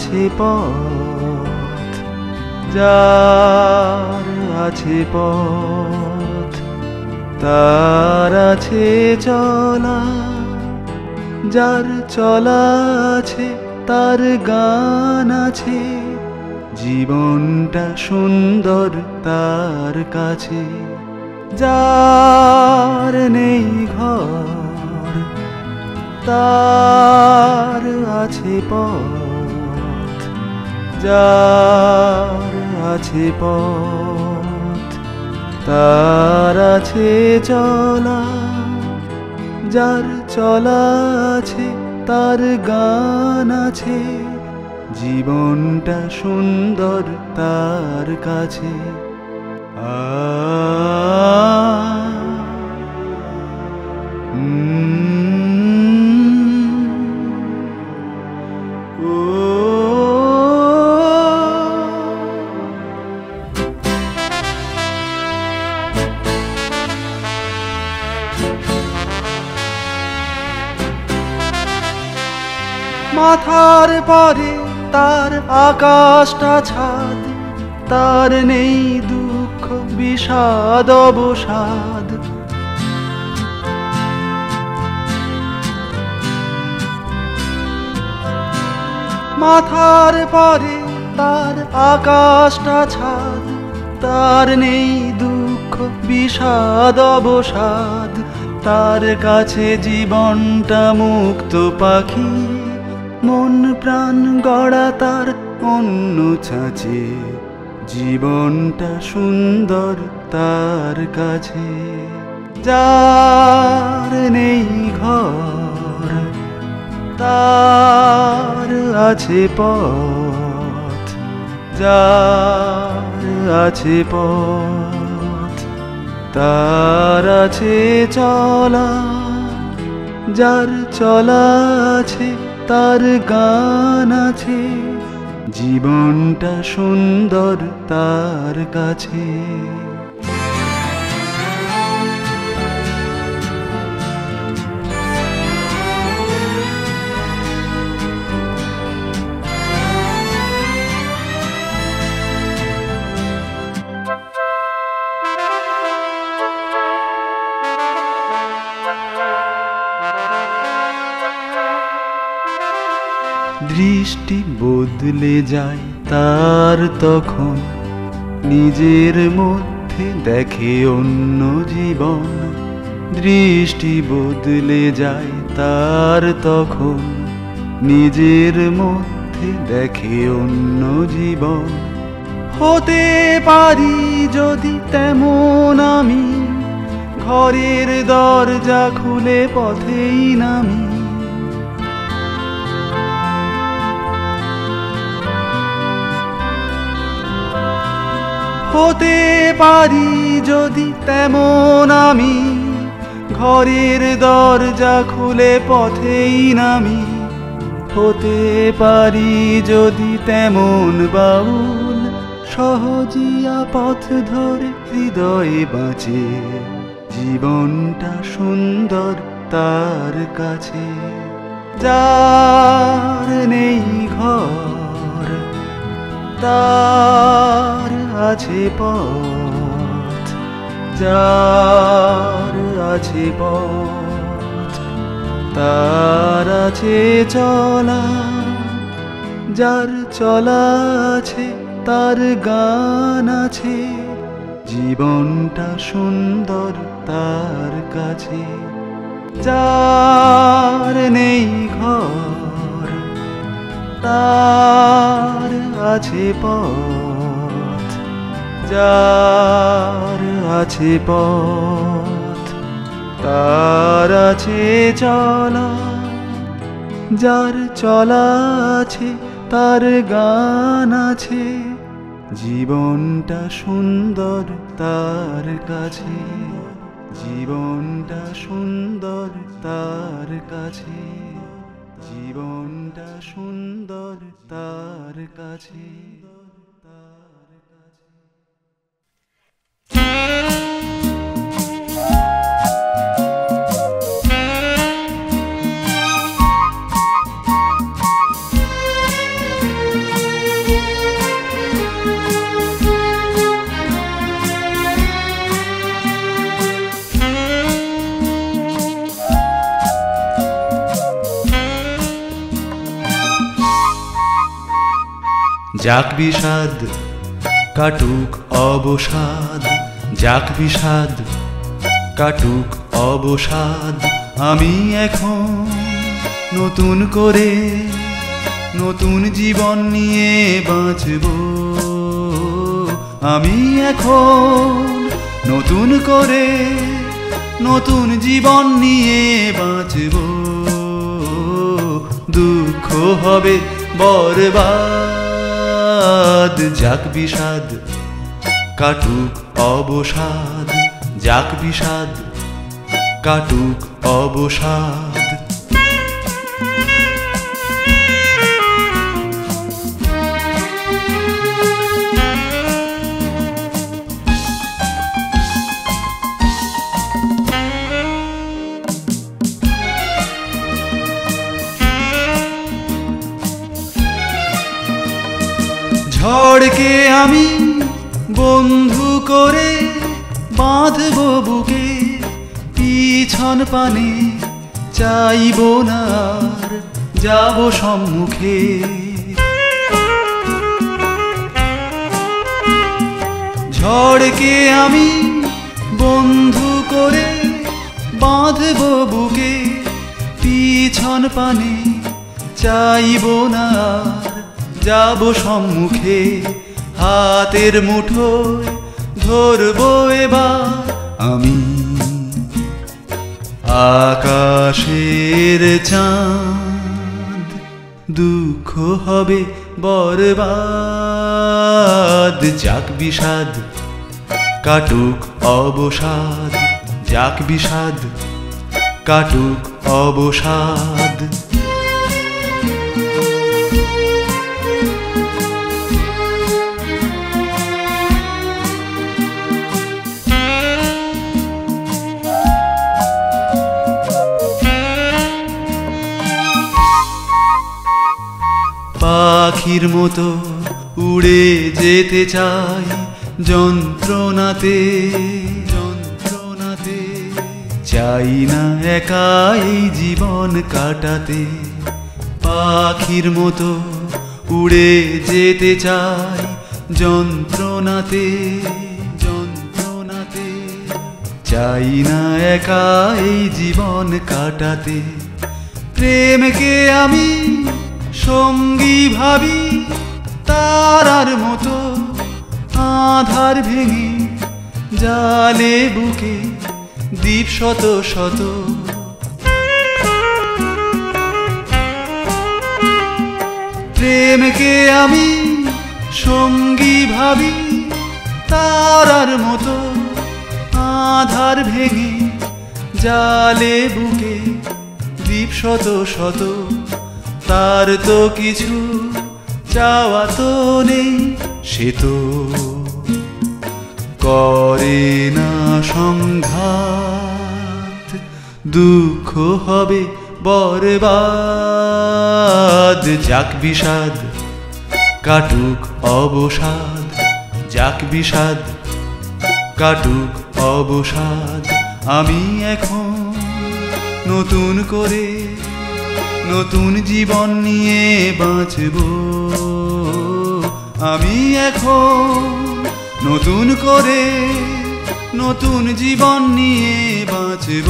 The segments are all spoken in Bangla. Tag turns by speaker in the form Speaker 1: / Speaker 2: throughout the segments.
Speaker 1: আছে পথ, যার আছে পথ তার আছে চলা, যার চলা আছে তার গান আছে, জীবনটা সুন্দর তার কাছে। যার নেই ঘর তার আছে পথ, যার আছে পথ তার আছে চলা, যার চলা আছে তার গান আছে, জীবনটা সুন্দর তার কাছে। মাথার পরে তার আকাশটা ছাদ, তার নেই দুঃখ বিষাদ অবসাদ। মাথার পরে তার আকাশটা ছাদ, তার নেই দুঃখ বিষাদ অবসাদ, তার কাছে জীবনটা মুক্ত পাখি, মন প্রাণ গড়া তার অন্য ছাঁচে, জীবনটা সুন্দর তার কাছে। যার নেই ঘর তার আছে পথ, যার আছে পথ তার আছে চলা, যার চলা আছে তার গান আছে, জীবনটা সুন্দর তার কাছে। দৃষ্টি বদলে যায় তার তখন, নিজের মধ্যে দেখে অন্য জীবন। দৃষ্টি বদলে যায় তার তখন, নিজের মধ্যে দেখে অন্য জীবন। হতে পারি যদি তেমন আমি, ঘরের দরজা খুলে পথেই নামি। হতে পারি যদি তেমন আমি, ঘরের দরজা খুলে পথেই নামি। হতে পারি যদি তেমন বাউল, সহজিয়া পথ ধরে হৃদয়ে বাঁচে, জীবনটা সুন্দর তার কাছে। যার নেই ঘর তার আছে পথ, যার আছে পথ তার আছে চলা, যার চলা আছে তার গান আছে, জীবনটা সুন্দর তার কাছে। যার নেই ঘর তার আছে পথ, যার আছে পথ তার আছে চলা, যার চলা আছে তার গান আছে, জীবনটা সুন্দর তার কাছে। জীবনটা সুন্দর তার কাছে, জীবনটা সুন্দর তার কাছে। যাক বিষাদ কাটুক অবসাদ, যাক বিষাদ কাটুক অবসাদ। আমি এখন নতুন করে নতুন জীবন নিয়ে বাঁচব। আমি এখন নতুন করে নতুন জীবন নিয়ে বাঁচব। দুঃখ হবে বরবাদ, যাক বিষাদ কাটুক অবসাদ, যাক বিষাদ কাটুক অবসাদ। ঝড়কে আমি বন্ধু করে বাঁধব বুকে, পিছন পানে চাইব না আর যাব সম্মুখে। ঝড়কে আমি বন্ধু করে বাঁধব বুকে, পিছন পানে চাইব না আর যাব সম্মুখে। হাতের মুঠোয় ধরব এবার আমি আকাশের চাঁদ। দুঃখ হবে বরবাদ, যাক বিষাদ কাটুক অবসাদ, যাক বিষাদ কাটুক অবসাদ। পাখির মতো উড়ে যেতে চাই যন্ত্রণাতে, যন্ত্রণাতে চাই না একাই জীবন কাটাতে। পাখির মতো উড়ে যেতে চাই যন্ত্রণাতে, যন্ত্রণাতে চাই না একাই জীবন কাটাতে। প্রেমকে আমি সঙ্গী ভাবি তারার মতো, আধার ভেঙে জালে বুকে দ্বীপ শত শত। প্রেমকে আমি সঙ্গী ভাবি তারার মতো, আধার ভেঙে জালে বুকে দ্বীপ শত শত। তার তো কিছু চাওয়া তো নেই, সে তো করে না সংঘাত। দুঃখ হবে বরবাদ, যাক বিষাদ কাটুক অবসাদ, যাক বিষাদ কাটুক অবসাদ। আমি এখন নতুন করে নতুন জীবন নিয়ে বাঁচব। আমি এখন নতুন করে নতুন জীবন নিয়ে বাঁচব।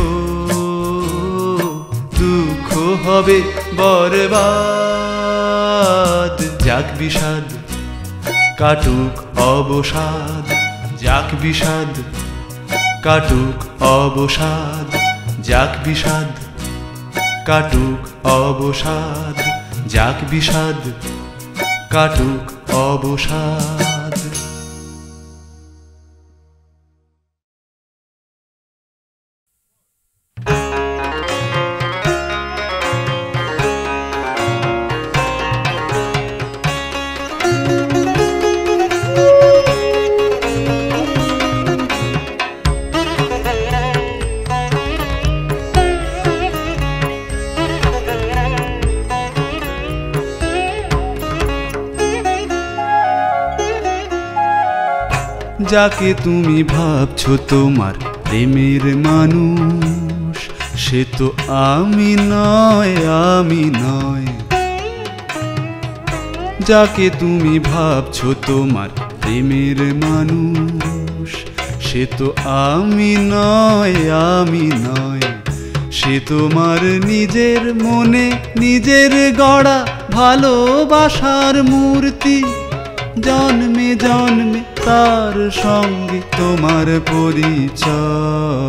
Speaker 1: দুঃখ হবে বরবাদ, যাক বিষাদ কাটুক অবসাদ, যাক বিষাদ কাটুক অবসাদ, যাক বিষাদ কাটুক অবসাদ, যাক বিষাদ কাটুক অবসাদ। যাকে তুমি ভাবছো তোমার প্রেমের মানুষ, সে তো আমি নয়, আমি নয়। যাকে তুমি ভাবছো তোমার প্রেমের মানুষ, সে তো আমি নয়, আমি নয়। সে তোমার নিজের মনে নিজের গড়া ভালোবাসার মূর্তি। জন্মে জন্মে তার সঙ্গে তোমার পরিচয়।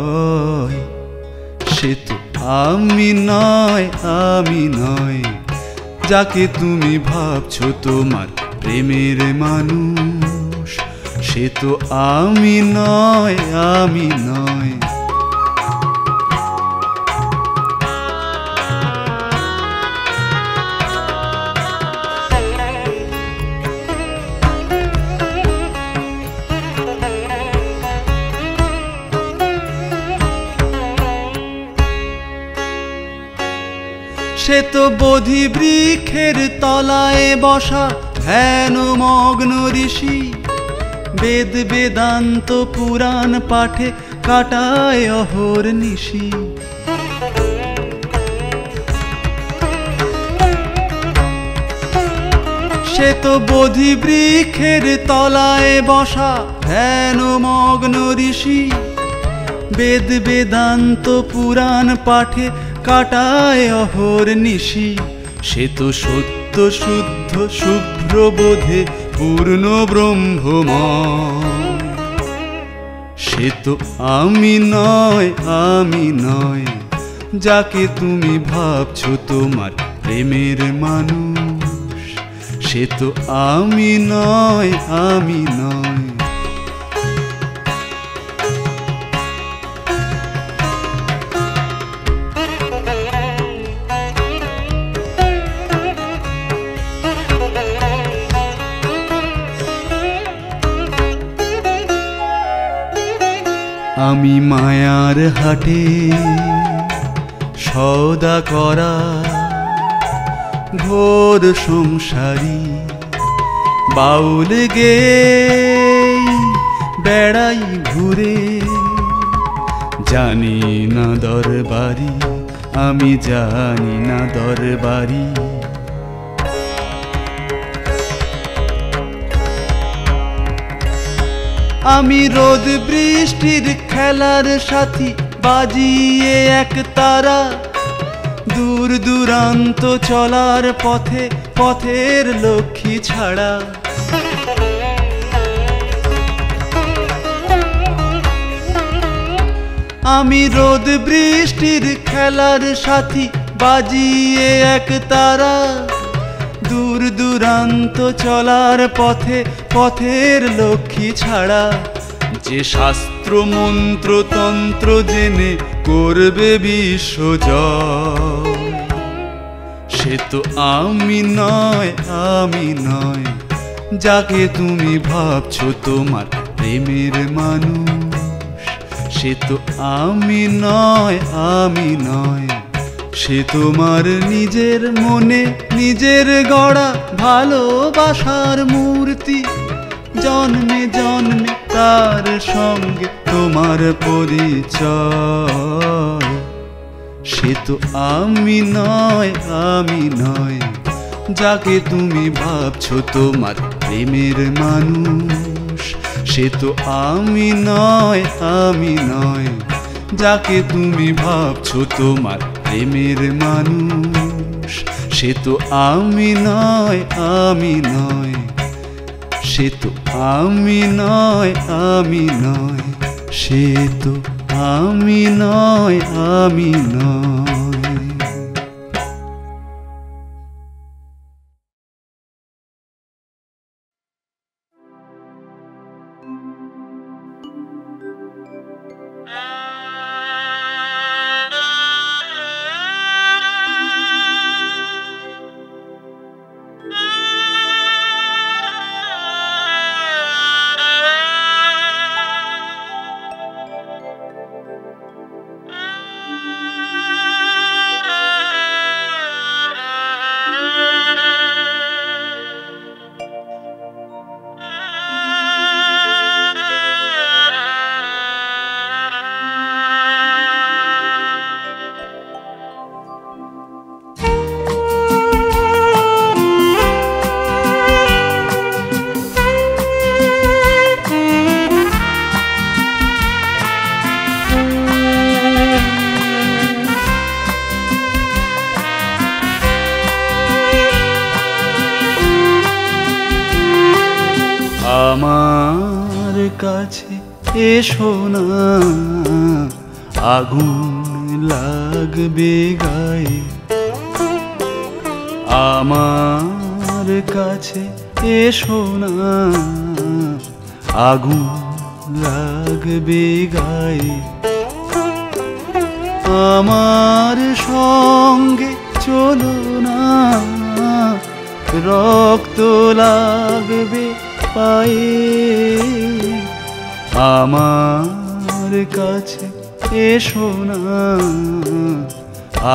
Speaker 1: সে তো আমি নয়, আমি নয়। যাকে তুমি ভাবছো তোমার প্রেমের মানুষ, সে তো আমি নয়, আমি নয়। সে তো বোধি বৃক্ষের তলায় বসা ধ্যান মগ্ন ঋষি। বেদ বেদান্ত পুরাণ পাঠে কাটায় অহর্নিশি। সে তো বোধি বৃক্ষের তলায় বসা ধ্যান মগ্ন ঋষি। বেদ বেদান্ত পুরাণ পাঠে কাটায় অহর্নিশি। সে তো সত্য শুদ্ধ শুভ্র বোধে পূর্ণ ব্রহ্মময়। সে তো আমি নয়, আমি নয়। যাকে তুমি ভাবছো তোমার প্রেমের মানুষ, সে তো আমি নয়, আমি নয়। আমি মায়ার হাটে সওদা করা ঘোর সংসারী বাউল গে বেড়াই ঘুরে। জানি না দরবারি, আমি জানি না দরবারি। আমি রোদ বৃষ্টির খেলার সাথী বাজিয়ে এক তারা। দূর দূরান্ত চলার পথে পথের লক্ষ্মী ছাড়া। আমি রোদ বৃষ্টির খেলার সাথী বাজিয়ে এক তারা। দূর দূরান্ত চলার পথে পথের লক্ষ্মী ছাড়া। যে শাস্ত্র মন্ত্র তন্ত্র জেনে করবে বিশ্বজয়, সে তো আমি নয়, আমি নয়। যাকে তুমি ভাবছো তোমার প্রেমের মানুষ, সে তো আমি নয়, আমি নয়। সে তোমার নিজের মনে নিজের গড়া ভালোবাসার মূর্তি। জন্মে জন্মে তার সঙ্গে তোমার পরিচয়। সে তো আমি নয়, আমি নয়। যাকে তুমি ভাবছো তোমার প্রেমের মানুষ, সে তো আমি নয়, আমি নয়। যাকে তুমি ভাবছো তোমার প্রেমের মানুষ, সে তো আমি নয়, আমি নয়। সে তো আমি নয়, আমি নয়। সে তো আমি নয়, আমি নয়। কাছে এসো না, আগুন লাগবে গায়ে। আমার কাছে এসো না, আগুন লাগবে গায়ে। আমার সঙ্গে চলো না, রক্ত লাগবে পায়ে। আমার কাছে এসো না,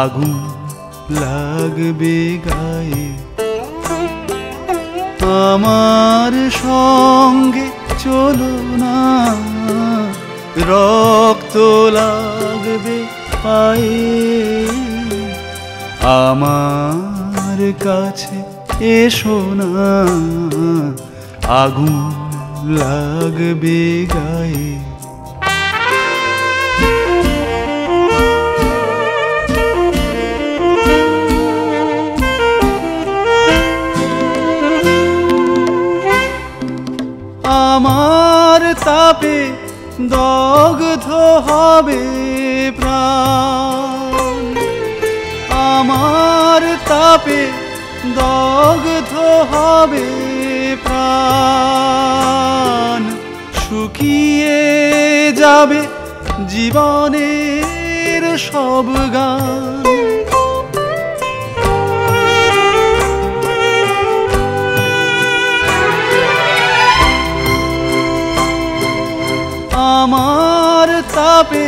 Speaker 1: আগুন লাগবে গায়ে। আমার সঙ্গে চলো না, রক্ত লাগবে পায়ে। আমার কাছে এসো না, আগুন লাগবে গায়ে। আমার তাপে দগ্ধ হবে প্রাণ, আমার তাপে দগ্ধ হবে প্রাণ। শুকিয়ে যাবে জীবনের সব গান। আমার তাপে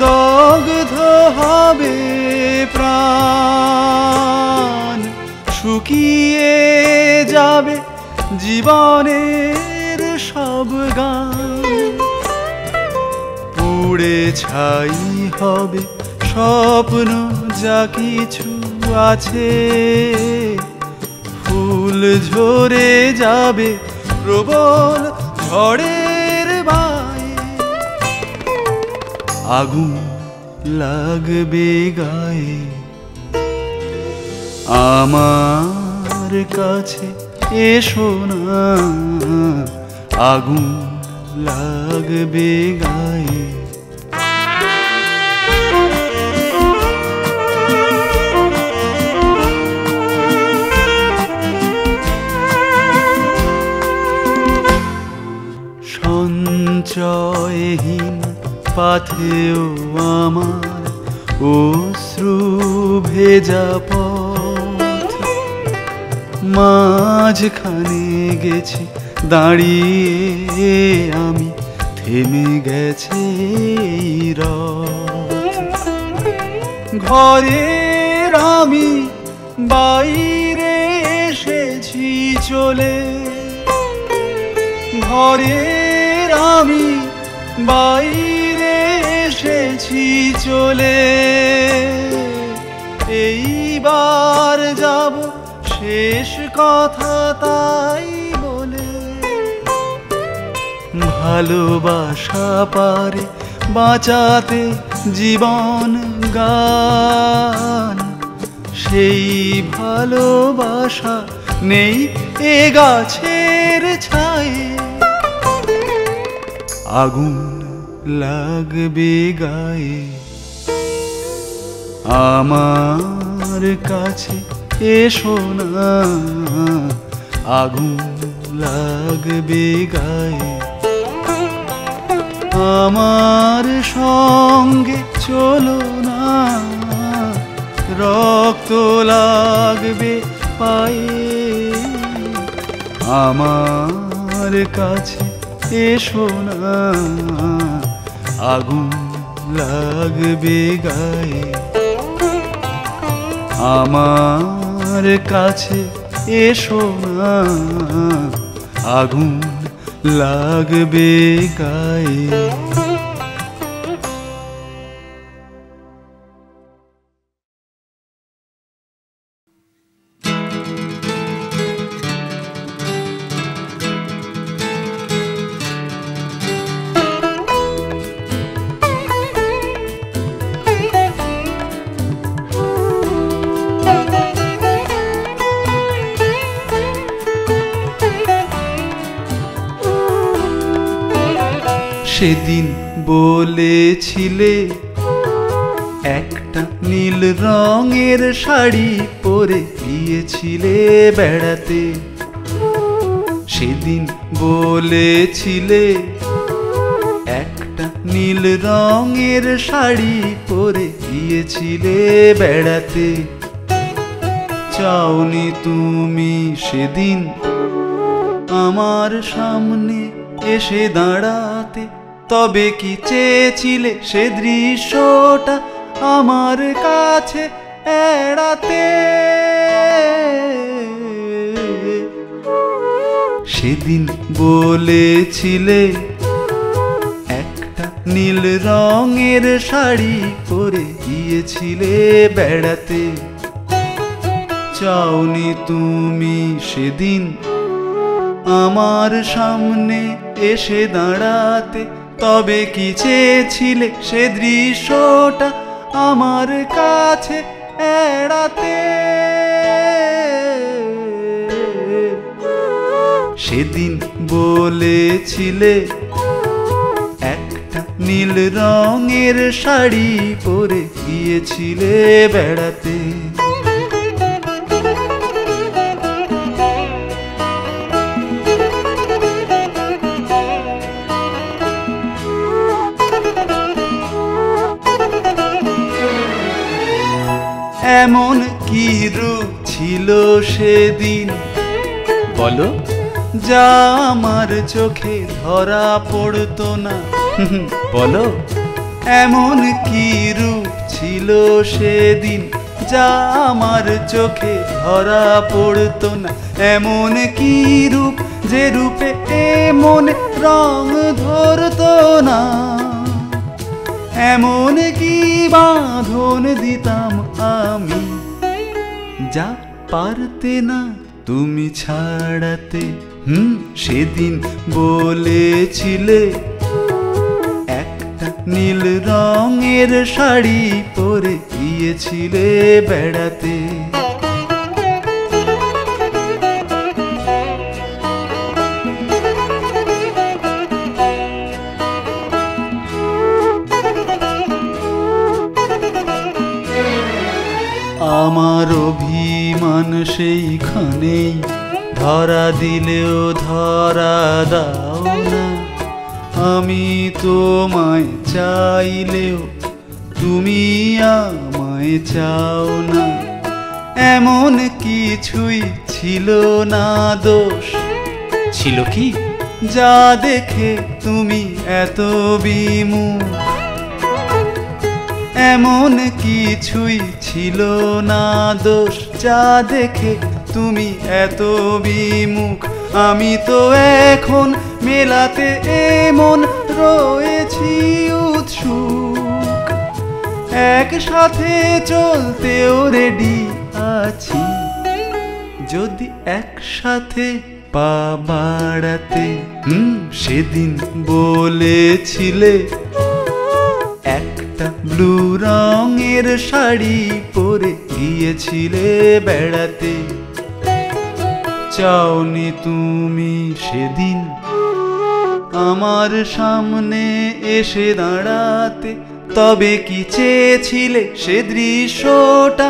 Speaker 1: দগ্ধ হবে প্রাণ। শুকিয়ে যাবে জীবনের সব গান। পুড়ে ছাই হবে স্বপ্ন যা কিছু আছে। ফুল ঝরে যাবে প্রবল ঝড়ের বায়ে। আগুন লাগবে গায়ে। আমার কাছে এসো না, আগুন লাগবে গায়ে। সঞ্চয়হীন পাথেও আমার অশ্রু ভেজা পথ। মাঝখানে গেছি দাঁড়িয়ে আমি, থেমে গেছে এই রথ। ঘরের আমি বাইরে এসেছি চলে, ঘরের আমি বাইরে এসেছি চলে। এইবার যাব শেষ কথা তাই বলে। ভালোবাসা পারে বাঁচাতে জীবন গান। সেই ভালোবাসা নেই এ গাছের ছায়ে। আগুন লাগবে গায়ে। আমার কাছে এসো না, আগুন লাগবে গায়ে। আমার সঙ্গে চলো না, রক্ত লাগবে পায়ে। আমার কাছে এসো না, আগুন লাগবে গায়ে। আমার কাছে এসো না, আগুন লাগবে গায়ে। সেদিন বলেছিলে একটা নীল রঙের শাড়ি পরে গিয়েছিলে বেড়াতে। সেদিন বলেছিলে একটা নীল রঙের শাড়ি পরে গিয়েছিলে বেড়াতে। চাওনি তুমি সেদিন আমার সামনে এসে দাঁড়াতে, তবে কি চেয়েছিলে সে দৃশ্যটা আমার কাছে এড়াতে। সেদিন বলেছিলে একটা নীল রঙের শাড়ি পরে গিয়েছিলে বেড়াতে। চাওনি তুমি সেদিন আমার সামনে এসে দাঁড়াতে, তবে কি চেয়েছিলে সে দৃশ্যটা আমার কাছে এড়াতে। সেদিন বলেছিলে একটা নীল রঙের শাড়ি পরে গিয়েছিলে বেড়াতে। এমন কি রূপ ছিল সেদিন বলো, যা আমার চোখে ধরা পড়তো না। বলো, এমন কি রূপ ছিল সেদিন যা আমার চোখে ধরা পড়তো না। এমন কি রূপ যে রূপে এমন রং ধরতো না। এমন কি বাঁধন দিতাম আমি যা পারতে না তুমি ছাড়াতে। সেদিন বলেছিলে একটা নীল রঙের শাড়ি পরে গিয়েছিলে বেড়াতে। আমার অভিমান সেইখানেই ধরা দিলেও ধরা দাও না। আমি তোমায় চাইলেও তুমি আমায় চাও না। এমন কিছুই ছিল না দোষ, ছিল কি যা দেখে তুমি এত বিমুখ। এমন কিছুই ছিল না দোষ যা দেখে তুমি এত বিমুখ। আমি তো এখন মেলাতে এমন রয়েছি উৎসুক, একসাথে চলতেও রেডি আছি যদি একসাথে পা বাড়াতে। সেদিন বলেছিলে একটা ব্লু রঙের শাড়ি পরে গিয়েছিলে বেড়াতে। চাওনি তুমি সেদিন আমার সামনে এসে দাঁড়াতে, তবে কি চেয়েছিলে সে দৃশ্যটা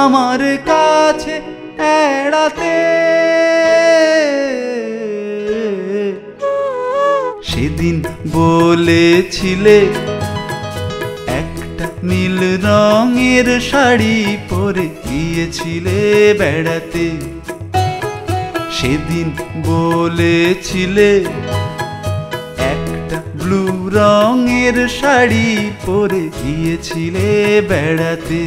Speaker 1: আমার কাছে এড়াতে। সেদিন বলেছিলে একটা নীল রঙের শাড়ি পরে গিয়েছিলে বেড়াতে। সেদিন বলেছিলে একটা ব্লু রঙের শাড়ি পরে গিয়েছিলে বেড়াতে।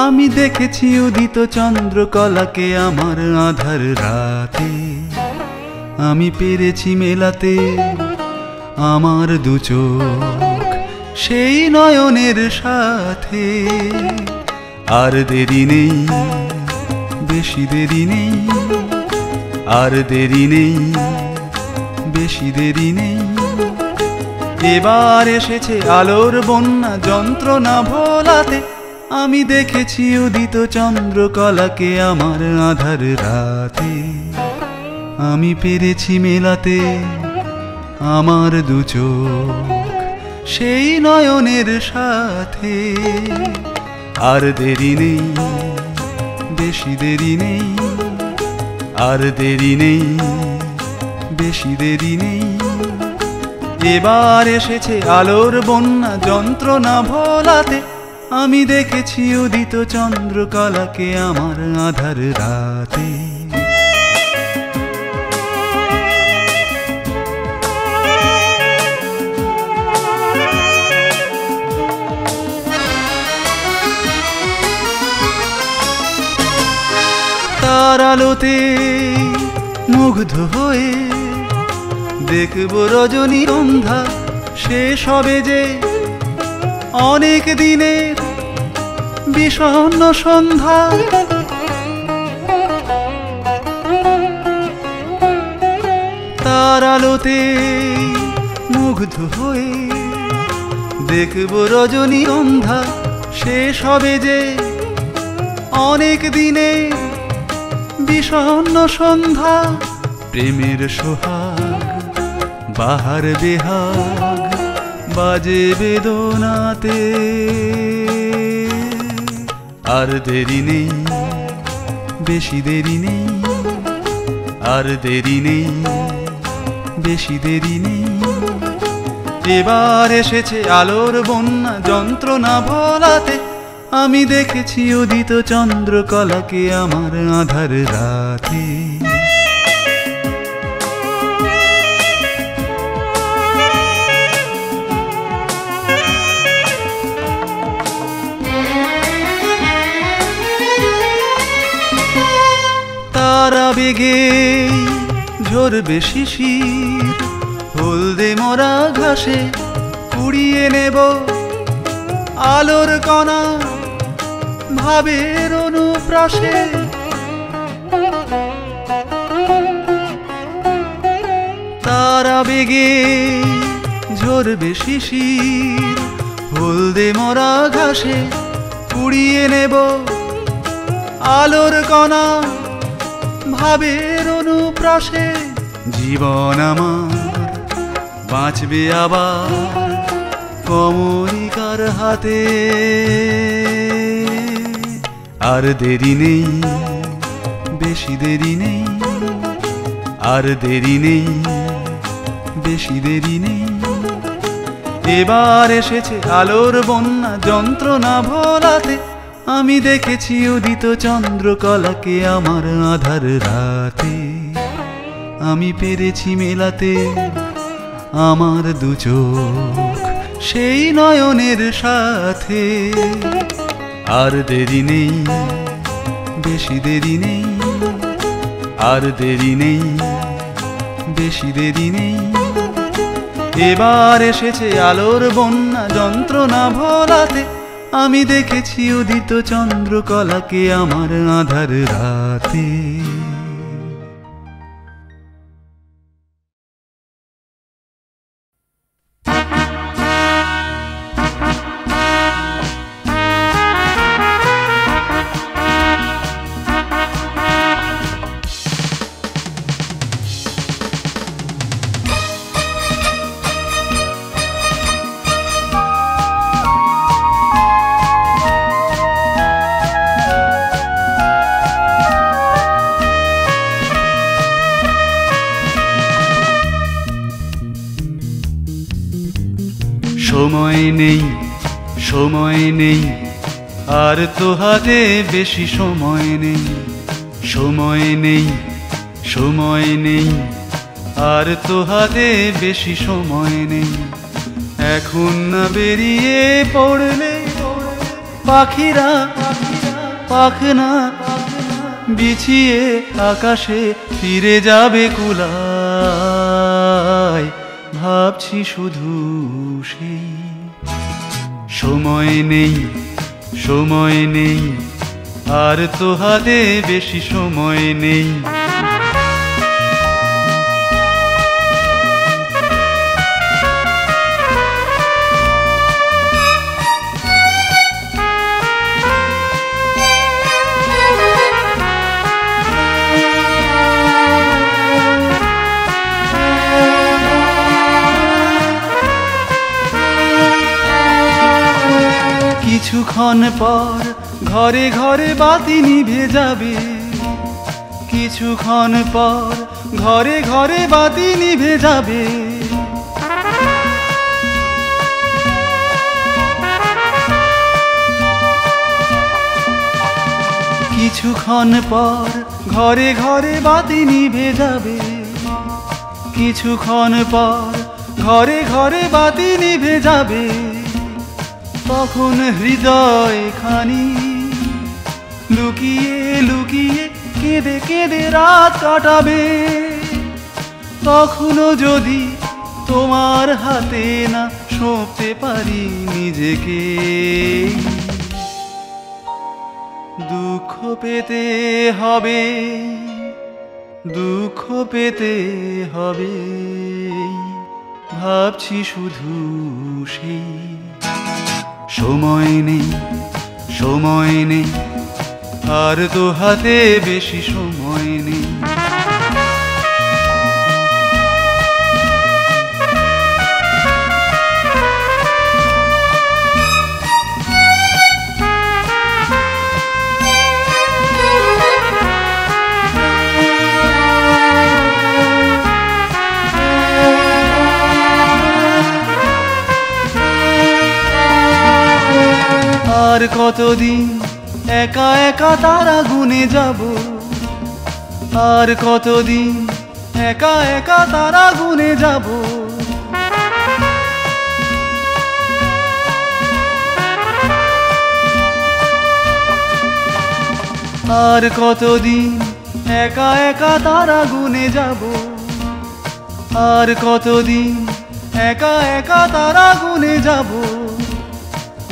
Speaker 1: আমি দেখেছি উদিত চন্দ্রকলাকে আমার আধার রাতে। আমি পেরেছি মেলাতে আমার দু চোখ সেই নয়নের সাথে। আর দেরি নেই, বেশি দেরি নেই, আর দেরি নেই, বেশি দেরি নেই। এবার এসেছে আলোর বন্যা যন্ত্রণা ভোলাতে। আমি দেখেছি উদিত চন্দ্রকলাকে আমার আধার রাতে। আমি পেরেছি মেলাতে আমার দু চোখ সেই নয়নের সাথে। আর দেরি নেই, বেশি দেরি নেই, আর দেরি নেই, বেশি দেরি নেই। এবার এসেছে আলোর বন্যা যন্ত্রণা ভোলাতে। আমি দেখেছি উদিত চন্দ্রকলাকে আমার আধার রাতে। তার আলোতে মুগ্ধ হয়ে দেখব রজনীগন্ধা শেষ হবে যে অনেক দিনের বিষণ্ণ সন্ধ্যা। তার আলোতে মুগ্ধ হয়ে দেখব রজনীগন্ধা শেষ হবে যে অনেক দিনের বিষণ্ণ সন্ধ্যা। প্রেমের সোহাগ বাহার বেহাগ বাজে বেদনাতে। আর দেরি নেই, বেশি দেরি নেই, আর দেরি নেই, বেশি দেরি নেই। এবার এসেছে আলোর বন্যা যন্ত্রণা ভোলাতে। আমি দেখেছি উদিত চন্দ্রকলাকে আমার আধার রাতে। তার আবেগে ঝরবে শিশির, হলদে মরা ঘাসে কুড়িয়ে নেব আলোর কণা ভাবের অনুপ্রাসে। তার আবেগে ঝরবে শিশির, হলদে মরা ঘাসে কুড়িয়ে নেব আলোর কণা ভাবের অনুপ্রাসে। জীবন আমার বাঁচবে আবার কমলিকার হাতে। আর দেরি নেই, বেশি দেরি নেই, আর দেরি নেই, বেশি দেরি নেই। এবার এসেছে আলোর বন্যা যন্ত্রণা ভোলাতে। আমি দেখেছি উদিত চন্দ্রকলাকে আমার আধার রাতে। আমি পেরেছি মেলাতে আমার দু চোখ সেই নয়নের সাথে। আর দেরি নেই, বেশি দেরি নেই, আর দেরি নেই, বেশি দেরি নেই। এবার এসেছে আলোর বন্যা যন্ত্রণা ভোলাতে। আমি দেখেছি উদিত চন্দ্রকলাকে আমার আধার রাতে। সময় নেই, সময় নেই, আর তো হাতে বেশি সময় নেই। সময় নেই, সময় নেই, আর তো হাতে বেশি সময় নেই। এখন না বেরিয়ে পড়লে পাখিরা পাখনা বিছিয়ে আকাশে ফিরে যাবে কুলায়। ভাবছি শুধু সেই সময় নেই, সময় নেই, আর তো হাতে বেশি সময় নেই। কিছুক্ষণ পর ঘরে ঘরে বাতি নিভে যাবে, কিছুক্ষণ পর ঘরে ঘরে বাতি নিভে যাবে। কিছুক্ষণ পর ঘরে ঘরে বাতি নিভে যাবে, কিছুক্ষণ পর ঘরে ঘরে বাতি নিভে যাবে। তখন হৃদয় খানি লুকিয়ে লুকিয়ে কেঁদে কেঁদে রাত কাটাবে। তখনও যদি তোমার হাতে না সঁপতে পারি নিজেকে, দুঃখ পেতে হবে, দুঃখ পেতে হবে, ভাবছি শুধু সেই। সময় নেই, সময় নেই, আর তো হাতে বেশি সময় নেই। আর কতদিন একা একা তারা গুনে যাব, আর কতদিন একা একা তারা গুনে যাব। আর কতদিন একা একা তারা গুনে যাব, আর কতদিন একা একা তারা গুনে যাব।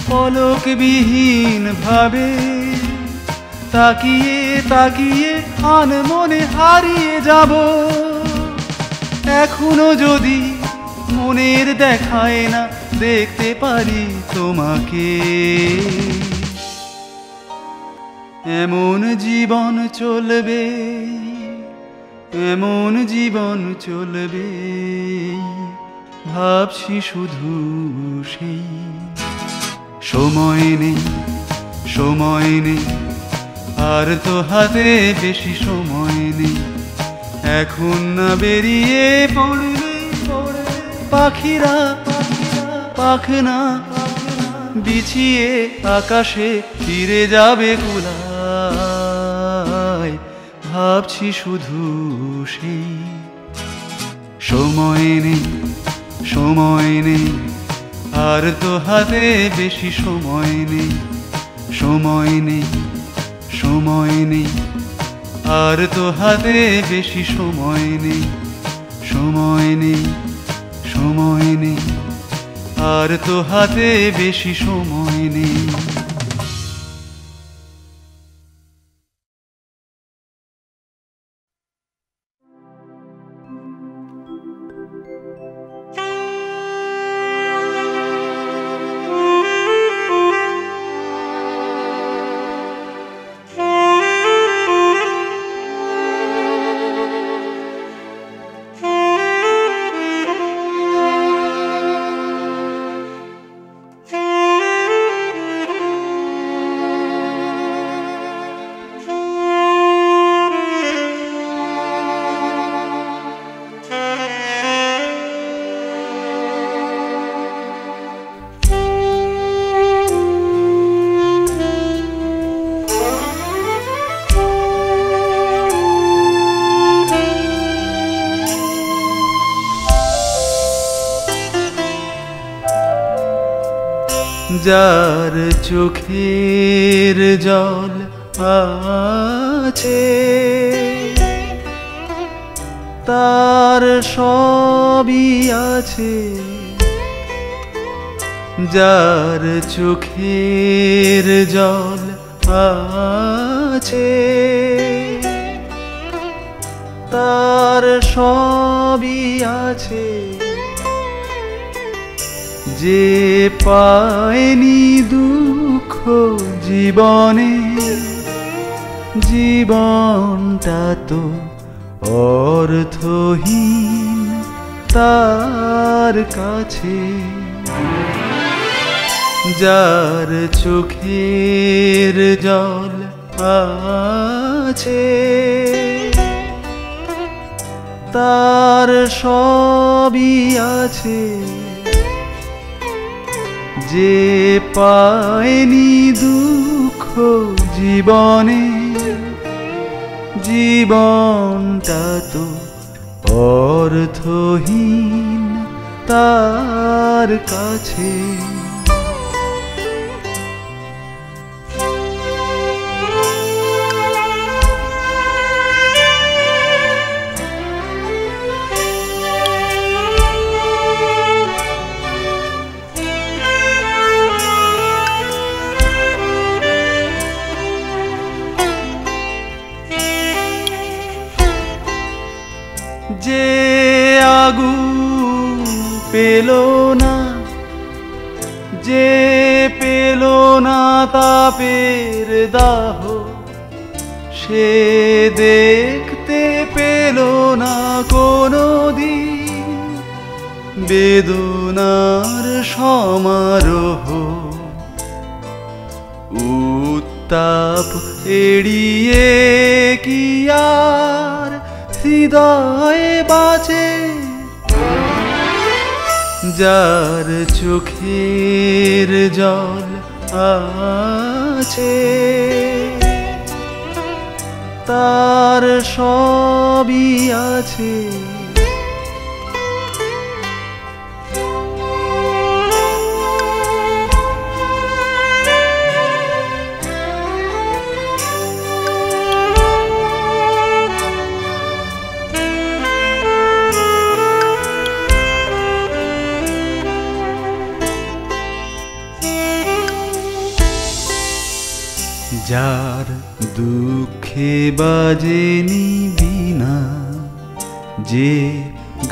Speaker 1: পলকবিহীন ভাবে তাকিয়ে তাকিয়ে আনমনে হারিয়ে যাব। এখনো যদি মনের দেখায় না দেখতে পারি তোমাকে, এমন জীবন চলবে, এমন জীবন চলবে, ভাবছি শুধু সেই। সময় নেই, সময় নেই, আর তো হাতে বেশি সময় নেই। এখন না বেরিয়ে পড়লে পাখিরা পাখনা বিছিয়ে আকাশে ফিরে যাবে কুলায়, ভাবছি শুধু সেই। সময় নেই, সময় নেই, আর তো হাতে বেশি সময় নেই। সময় নেই, সময় নেই, আর তো হাতে বেশি সময় নেই। সময় নেই, সময় নেই, আর তো হাতে বেশি সময় নেই। যার চোখের জল আছে তার সবই আছে, যার চোখের জল আছে তার সবই আছে, যে পায়নি দুঃখ জীবনে, জীবনটা তো অর্থহীন তার কাছে। যার চোখের জল আছে তার সবই আছে, যে পায়নি দুঃখ জীবনে, জীবনটা তো অর্থহীন তার কাছে। যে আগুন পেল না, যে পেল না তাপের দাহ, সে দেখতে পেল না কোনো দিন বেদনার সমারোহ। উত্তাপ এড়িয়ে কি আর হৃদয়ে বাঁচে? যার চোখের জল আছে তার সবই আছে, যার দুঃখে বাজেনি বীণা, যে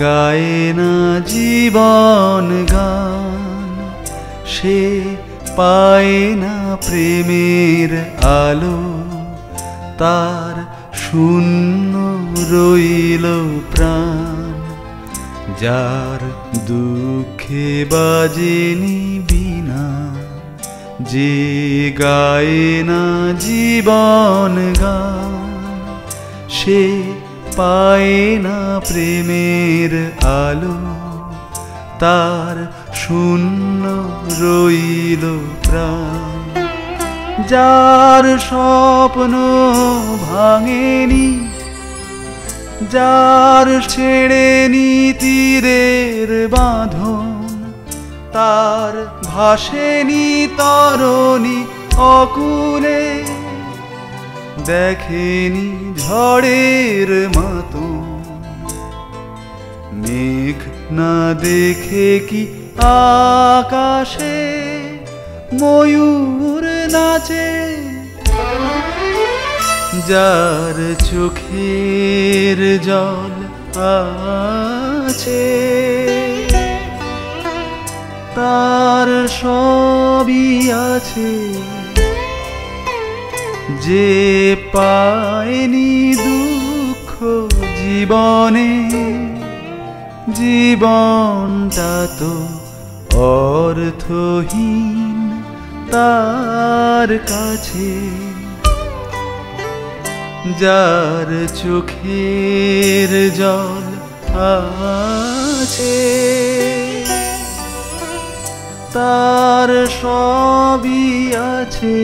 Speaker 1: গায়ে না জীবন গান, সে পায় না প্রেমের আলো, তার শূন্য রইল প্রাণ। যার দুঃখে বাজেনি বীণা, যে গায়ে না জীবন গান, সে পায় না প্রেমের আলো, তার শূন্য রইল প্রাণ। যার স্বপ্ন ভাঙেনি, যার ছেড়েনি তীরের বাঁধন, তার ভাসেনি তরণী অকুলে, দেখেনি ঝড়ের মাতন। মেঘ না দেখে কি আকাশে ময়ূর নাচে? যার চোখের জল আছে তার সবই আছে, যে পায়নি দুঃখ জীবনে, জীবনটা তো অর্থহীন তার কাছে। যার চোখের জল আছে তার সবই আছে।